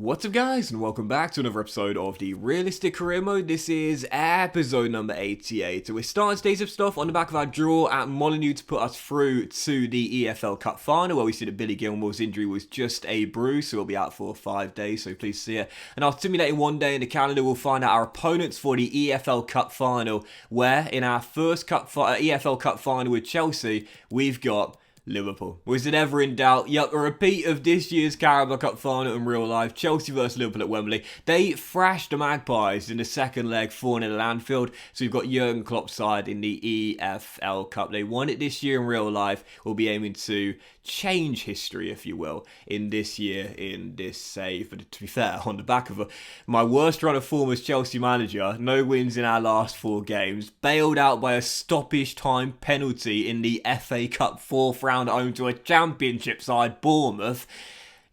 What's up guys, and welcome back to another episode of the Realistic Career Mode. This is episode number 88. So we're starting today's stuff on the back of our draw at Molineux to put us through to the EFL Cup final, where we see that Billy Gilmore's injury was just a bruise, so he'll be out for 5 days, so please see it. And after simulating 1 day in the calendar, we'll find out our opponents for the EFL Cup final, where in our first EFL Cup final with Chelsea, we've got Liverpool. Was it ever in doubt? Yup, a repeat of this year's Carabao Cup final in real life. Chelsea versus Liverpool at Wembley. They thrashed the Magpies in the second leg 4-0 at Anfield. So we've got Jurgen Klopp's side in the EFL Cup. They won it this year in real life. We'll be aiming to change history, if you will, in this year, in this save. But to be fair, on the back of my worst run of form as Chelsea manager, no wins in our last 4 games, bailed out by a stoppage time penalty in the FA Cup 4th round home to a championship side, Bournemouth.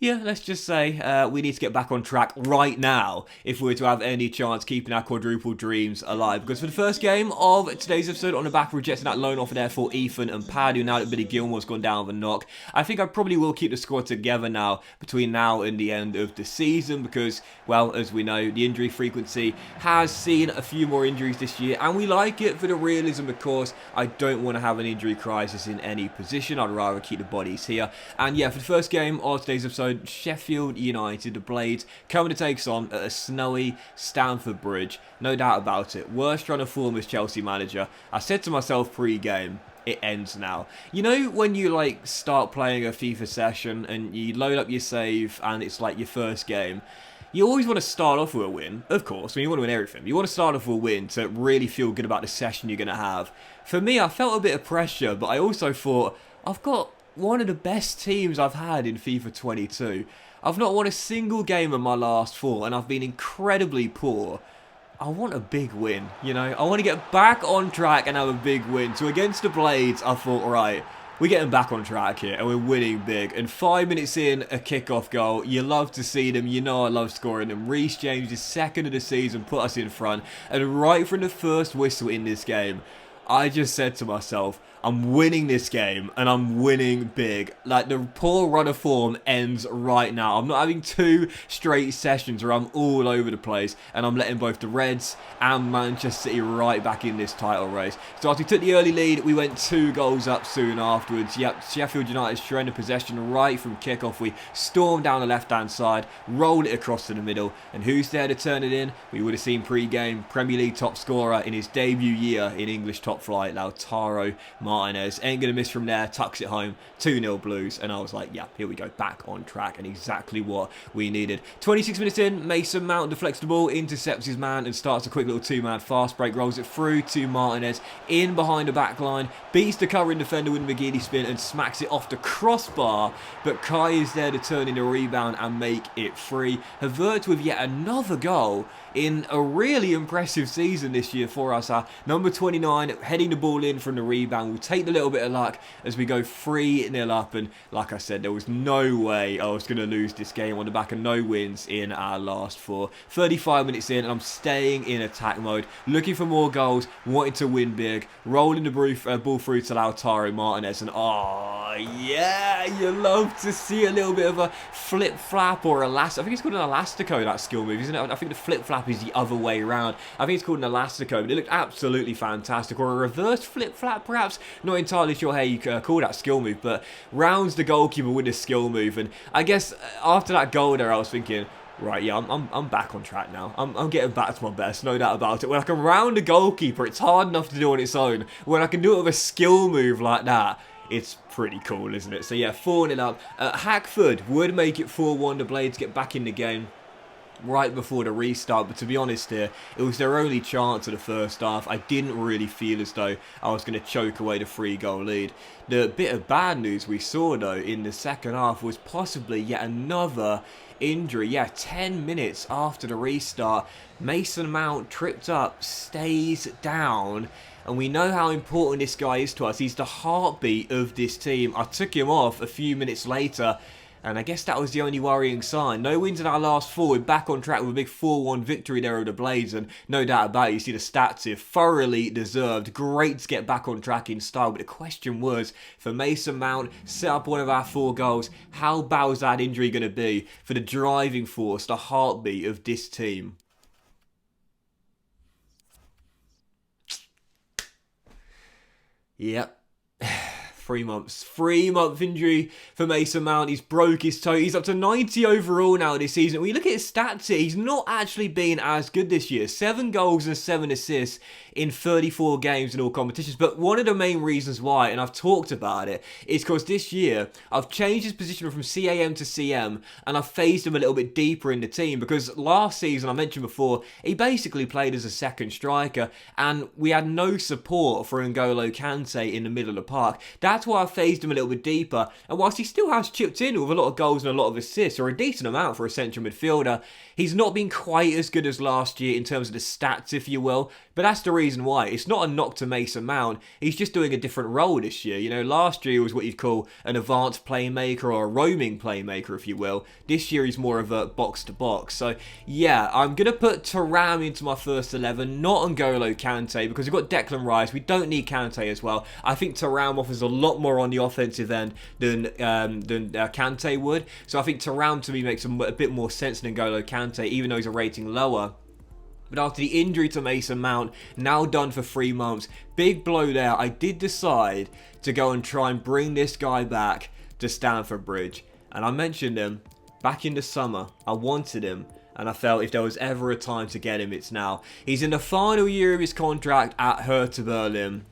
Yeah, let's just say we need to get back on track right now if we're to have any chance keeping our quadruple dreams alive. Because for the first game of today's episode, on the back of rejecting that loan offer there for Ethan and Paddy, now that Billy Gilmore's gone down with a knock, I think I probably will keep the squad together now between now and the end of the season because, well, as we know, the injury frequency has seen a few more injuries this year, and we like it for the realism because I don't want to have an injury crisis in any position. I'd rather keep the bodies here. And yeah, for the first game of today's episode, Sheffield United, the Blades, coming to take us on at a snowy Stamford Bridge. No doubt about it. Worst run of form as Chelsea manager. I said to myself pre-game, it ends now. You know when you start playing a FIFA session and you load up your save and it's like your first game? You always want to start off with a win, of course. I mean, you want to win everything. You want to start off with a win to really feel good about the session you're going to have. For me, I felt a bit of pressure, but I also thought, I've got one of the best teams I've had in FIFA 22. I've not won a single game in my last 4, and I've been incredibly poor. I want a big win, you know? I want to get back on track and have a big win. So against the Blades, I thought, right, we're getting back on track here, and we're winning big. And 5 minutes in, a kickoff goal. You love to see them. You know I love scoring them. Reece James, his second of the season, put us in front. And right from the first whistle in this game, I just said to myself, I'm winning this game, and I'm winning big. Like, the poor run of form ends right now. I'm not having 2 straight sessions where I'm all over the place, and I'm letting both the Reds and Manchester City right back in this title race. So after we took the early lead, we went 2 goals up soon afterwards. Yep, Sheffield United surrendered possession right from kickoff. We stormed down the left-hand side, rolled it across to the middle, and who's there to turn it in? We would have seen pre-game Premier League top scorer in his debut year in English top flight, Lautaro Martinez. Ain't going to miss from there, tucks it home, 2-0 Blues, and I was like, yeah, here we go, back on track, and exactly what we needed. 26 minutes in, Mason Mount deflects the ball, intercepts his man, and starts a quick little 2-man fast break, rolls it through to Martinez, in behind the back line, beats the covering defender with a McGeady spin, and smacks it off the crossbar, but Kai is there to turn in a rebound and make it free. Havertz with yet another goal in a really impressive season this year for us. Number 29, heading the ball in from the rebound. We'll take the little bit of luck as we go 3-0 up. And like I said, there was no way I was going to lose this game on the back of no wins in our last 4. 35 minutes in, and I'm staying in attack mode, looking for more goals, wanting to win big, rolling the ball through to Lautaro Martinez. And oh, yeah, you love to see a little bit of a flip-flap or elastic. I think it's called an elastico, that skill move, isn't it? I think the flip-flap is the other way around. I think it's called an elastico, but it looked absolutely fantastic. Or a reverse flip-flap, perhaps? Not entirely sure how you call that skill move, but rounds the goalkeeper with a skill move. And I guess after that goal there, I was thinking, right, yeah, I'm back on track now. I'm getting back to my best, no doubt about it. When I can round a goalkeeper, it's hard enough to do on its own. When I can do it with a skill move like that, it's pretty cool, isn't it? So yeah, 4-0 up. Hackford would make it 4-1. The Blades get back in the game right before the restart, but to be honest here, it was their only chance of the first half. I didn't really feel as though I was going to choke away the 3-goal lead. The bit of bad news we saw though in the second half was possibly yet another injury. Yeah, 10 minutes after the restart, Mason Mount tripped up, stays down, and we know how important this guy is to us. He's the heartbeat of this team. I took him off a few minutes later, And I guess that was the only worrying sign. No wins in our last 4. We're back on track with a big 4-1 victory there over the Blades. And no doubt about it, you see the stats here. Thoroughly deserved. Great to get back on track in style. But the question was, for Mason Mount, set up one of our 4 goals. How bad was that injury going to be for the driving force, the heartbeat of this team? Yep. 3 months. 3-month injury for Mason Mount. He's broke his toe. He's up to 90 overall now this season. When you look at his stats here, he's not actually been as good this year. 7 goals and 7 assists in 34 games in all competitions. But one of the main reasons why, and I've talked about it, is because this year I've changed his position from CAM to CM and I've phased him a little bit deeper in the team, because last season, I mentioned before, he basically played as a second striker and we had no support for N'Golo Kante in the middle of the park. That's why I phased him a little bit deeper, and whilst he still has chipped in with a lot of goals and a lot of assists, or a decent amount for a central midfielder, he's not been quite as good as last year in terms of the stats, if you will. But that's the reason why. It's not a knock to Mason Mount. He's just doing a different role this year. You know, last year he was what you'd call an advanced playmaker, or a roaming playmaker, if you will. This year he's more of a box-to-box. So, yeah, I'm going to put Thuram into my first 11, not N'Golo Kante, because we've got Declan Rice. We don't need Kante as well. I think Thuram offers a lot more on the offensive end than Kante would. So I think Thuram to me makes a bit more sense than N'Golo Kante, even though he's a rating lower. But after the injury to Mason Mount, now done for 3 months, big blow there, I did decide to go and try and bring this guy back to Stamford Bridge. And I mentioned him back in the summer. I wanted him, and I felt if there was ever a time to get him, it's now. He's in the final year of his contract at Hertha Berlin.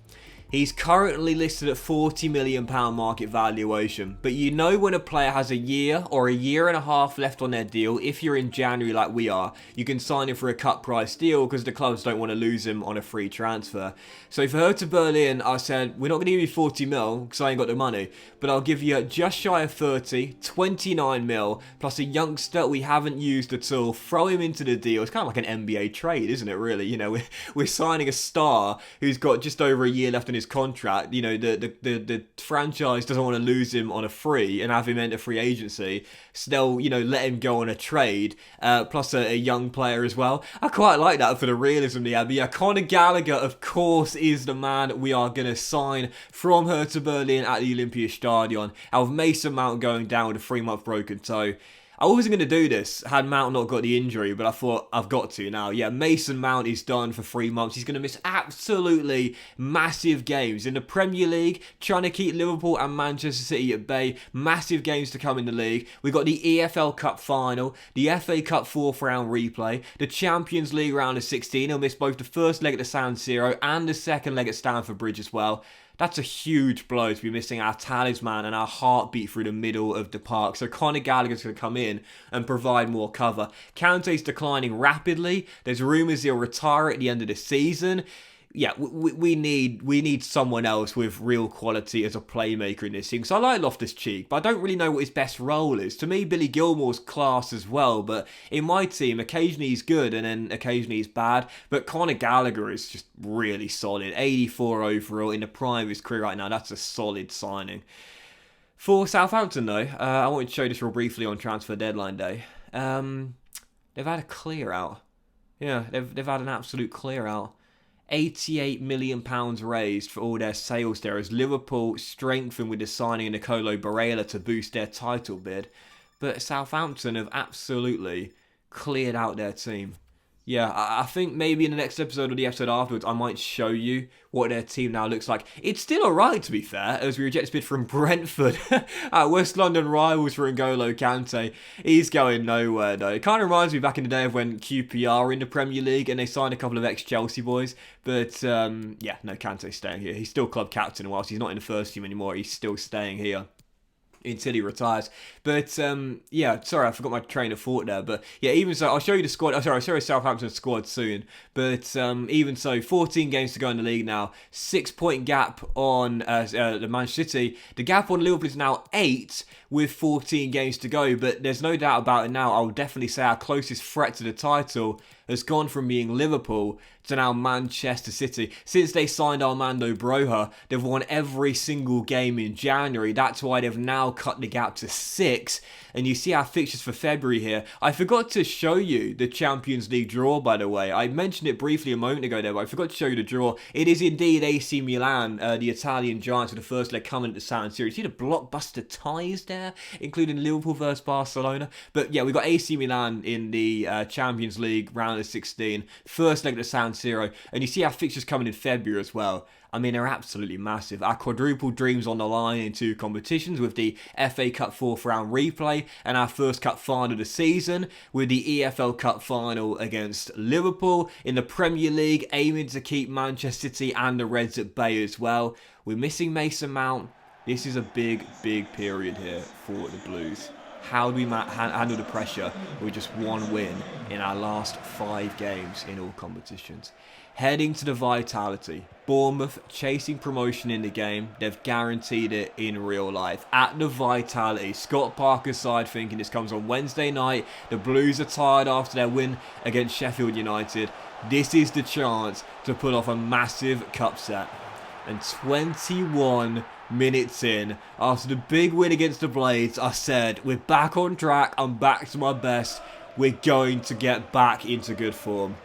He's currently listed at £40 million market valuation. But you know when a player has a year or a year and a half left on their deal, if you're in January like we are, you can sign him for a cut price deal because the clubs don't want to lose him on a free transfer. So for Hertha Berlin, I said, we're not going to give you 40 mil because I ain't got the money, but I'll give you just shy of 30, 29 mil, plus a youngster we haven't used at all. Throw him into the deal. It's kind of like an NBA trade, isn't it, really? You know, we're signing a star who's got just over a year left on his contract. You know, the franchise doesn't want to lose him on a free and have him enter free agency, so they'll, you know, let him go on a trade, plus a young player as well. I quite like that for the realism they have. But yeah, Conor Gallagher, of course, is the man we are going to sign from Hertha Berlin at the Olympiastadion. Out of Mason Mount going down with a 3-month broken toe. I wasn't going to do this had Mount not got the injury, but I thought I've got to now. Yeah, Mason Mount is done for 3 months. He's going to miss absolutely massive games in the Premier League, trying to keep Liverpool and Manchester City at bay. Massive games to come in the league. We've got the EFL Cup final, the FA Cup 4th round replay, the Champions League round of 16. He'll miss both the first leg at the San Siro and the second leg at Stamford Bridge as well. That's a huge blow to be missing our talisman and our heartbeat through the middle of the park. So Conor Gallagher's going to come in and provide more cover. Kante's declining rapidly. There's rumours he'll retire at the end of the season. Yeah, we need someone else with real quality as a playmaker in this team. So I like Loftus-Cheek, but I don't really know what his best role is. To me, Billy Gilmour's class as well, but in my team, occasionally he's good and then occasionally he's bad. But Conor Gallagher is just really solid. 84 overall in the prime of his career right now. That's a solid signing. For Southampton, though, I wanted to show this real briefly on transfer deadline day. They've had a clear out. Yeah, they've had an absolute clear out. £88 million raised for all their sales there as Liverpool strengthened with the signing of Nicolo Barella to boost their title bid. But Southampton have absolutely cleared out their team. Yeah, I think maybe in the next episode or the episode afterwards, I might show you what their team now looks like. It's still alright, to be fair, as we reject a bid from Brentford. West London rivals for N'Golo Kante. He's going nowhere, though. It kind of reminds me back in the day of when QPR were in the Premier League and they signed a couple of ex-Chelsea boys. But, yeah, no, Kante's staying here. He's still club captain, and whilst he's not in the first team anymore, he's still staying here until he retires. But yeah, sorry, I forgot my train of thought there. But yeah, even so, I'll show you the squad. I'll show you Southampton's squad soon. But even so, 14 games to go in the league now. 6-point gap on the Manchester City. The gap on Liverpool is now 8 with 14 games to go. But there's no doubt about it now. I will definitely say our closest threat to the title has gone from being Liverpool to now Manchester City. Since they signed Armando Broja, they've won every single game in January. That's why they've now cut the gap to 6. and you see our fixtures for February here. I forgot to show you the Champions League draw, by the way. I mentioned it briefly a moment ago there, but I forgot to show you the draw. It is indeed AC Milan, the Italian giants, with the first leg coming at the San Siro. You see the blockbuster ties there, including Liverpool versus Barcelona. But yeah, we got AC Milan in the Champions League round of 16, first leg at the San Siro, and you see our fixtures coming in February as well. I mean, they're absolutely massive. Our quadruple dreams on the line in 2 competitions, with the FA Cup 4th round replay and our first cup final of the season, with the EFL Cup final against Liverpool. In the Premier League, aiming to keep Manchester City and the Reds at bay as well. We're missing Mason Mount. This is a big period here for the Blues. How do we handle the pressure with just 1 win in our last 5 games in all competitions? Heading to the Vitality. Bournemouth chasing promotion in the game. They've guaranteed it in real life. At the Vitality, Scott Parker's side thinking this comes on Wednesday night. The Blues are tired after their win against Sheffield United. This is the chance to pull off a massive cup set. And 21 minutes in, after the big win against the Blades, I said, we're back on track. I'm back to my best. We're going to get back into good form.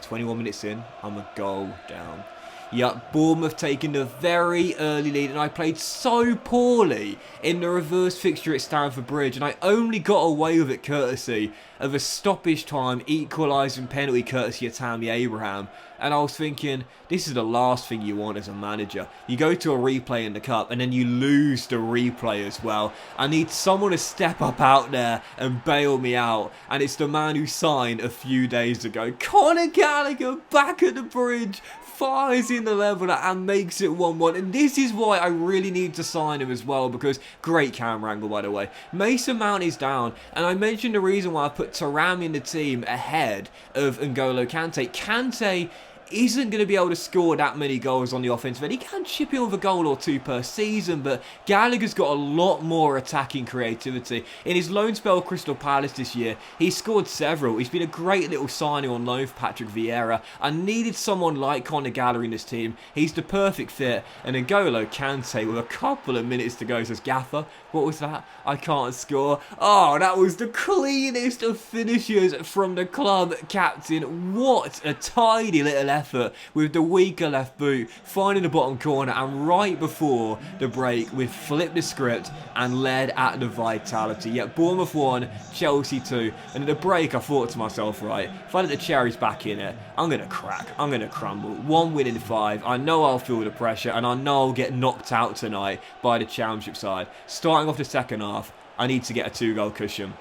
21 minutes in, I'm a goal down. Yep, Bournemouth taking the very early lead, and I played so poorly in the reverse fixture at Stamford Bridge, and I only got away with it courtesy of a stoppage time equalising penalty courtesy of Tammy Abraham. And I was thinking, this is the last thing you want as a manager. You go to a replay in the cup and then you lose the replay as well. I need someone to step up out there and bail me out. And it's the man who signed a few days ago. Conor Gallagher back at the Bridge. Fires in the leveller and makes it 1-1. And this is why I really need to sign him as well, because great camera angle, by the way. Mason Mount is down, and I mentioned the reason why I put Thuram in the team ahead of N'Golo Kante. Kante isn't going to be able to score that many goals on the offensive end. He can chip in with a goal or 2 per season, but Gallagher's got a lot more attacking creativity. In his loan spell at Crystal Palace this year, he scored several. He's been a great little signing on loan for Patrick Vieira. I needed someone like Conor Gallagher in this team. He's the perfect fit. And N'Golo Kante, with a couple of minutes to go, says, Gaffer, what was that? I can't score. Oh, that was the cleanest of finishes from the club captain. What a tidy little effort with the weaker left boot, finding the bottom corner, and right before the break, we'd flipped the script and led at the Vitality. Yet Bournemouth 1, Chelsea 2, and at the break I thought to myself, right, if I let the cherries back in it, I'm going to crack, I'm going to crumble. 1 win in 5, I know I'll feel the pressure, and I know I'll get knocked out tonight by the Championship side. Starting off the second half, I need to get a 2-goal cushion.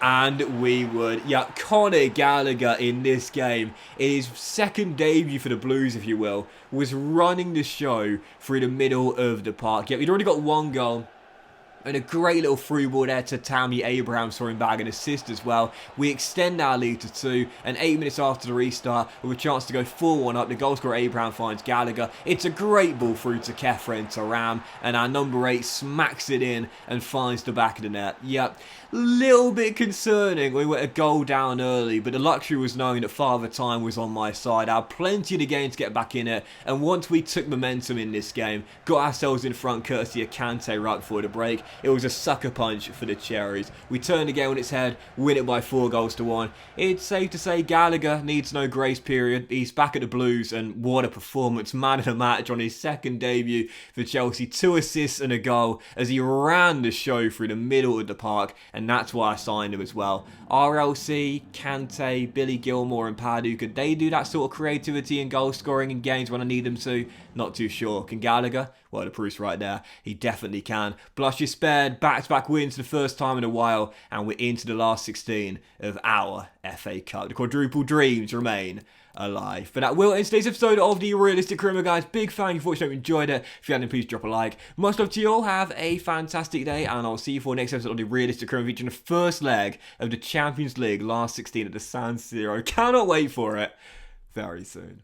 And we would. Yeah, Conor Gallagher in this game, in his second debut for the Blues, if you will, was running the show through the middle of the park. Yeah, he'd already got 1 goal. And a great little through ball there to Tammy Abraham, throwing back an assist as well. We extend our lead to 2, and 8 minutes after the restart, with a chance to go 4-1 up, the goal scorer Abraham finds Gallagher. It's a great ball through to Kefra and Thuram, and our number 8 smacks it in and finds the back of the net. Yep, little bit concerning. We went a goal down early, but the luxury was knowing that Father Time was on my side. I had plenty of the game to get back in it, and once we took momentum in this game, got ourselves in front courtesy of Kante right before the break, it was a sucker punch for the Cherries. We turned the game on its head, win it by 4-1. It's safe to say Gallagher needs no grace period. He's back at the Blues, and what a performance. Man of the match on his second debut for Chelsea. 2 assists and a goal as he ran the show through the middle of the park, and that's why I signed him as well. RLC, Kante, Billy Gilmore and Padu, could they do that sort of creativity and goal scoring in games when I need them to? Not too sure. Can Gallagher? Well, the proof's right there. He definitely can. Blush is spared. Back-to-back wins for the first time in a while, and we're into the last 16 of our FA Cup. The quadruple dreams remain alive. But that will end today's episode of the Realistic Career, guys. Big fan. Unfortunately, enjoyed it. If you hadn't, please drop a like. Much love to you all. Have a fantastic day, and I'll see you for next episode of the Realistic Career, featuring the first leg of the Champions League last 16 at the San Siro. Cannot wait for it. Very soon.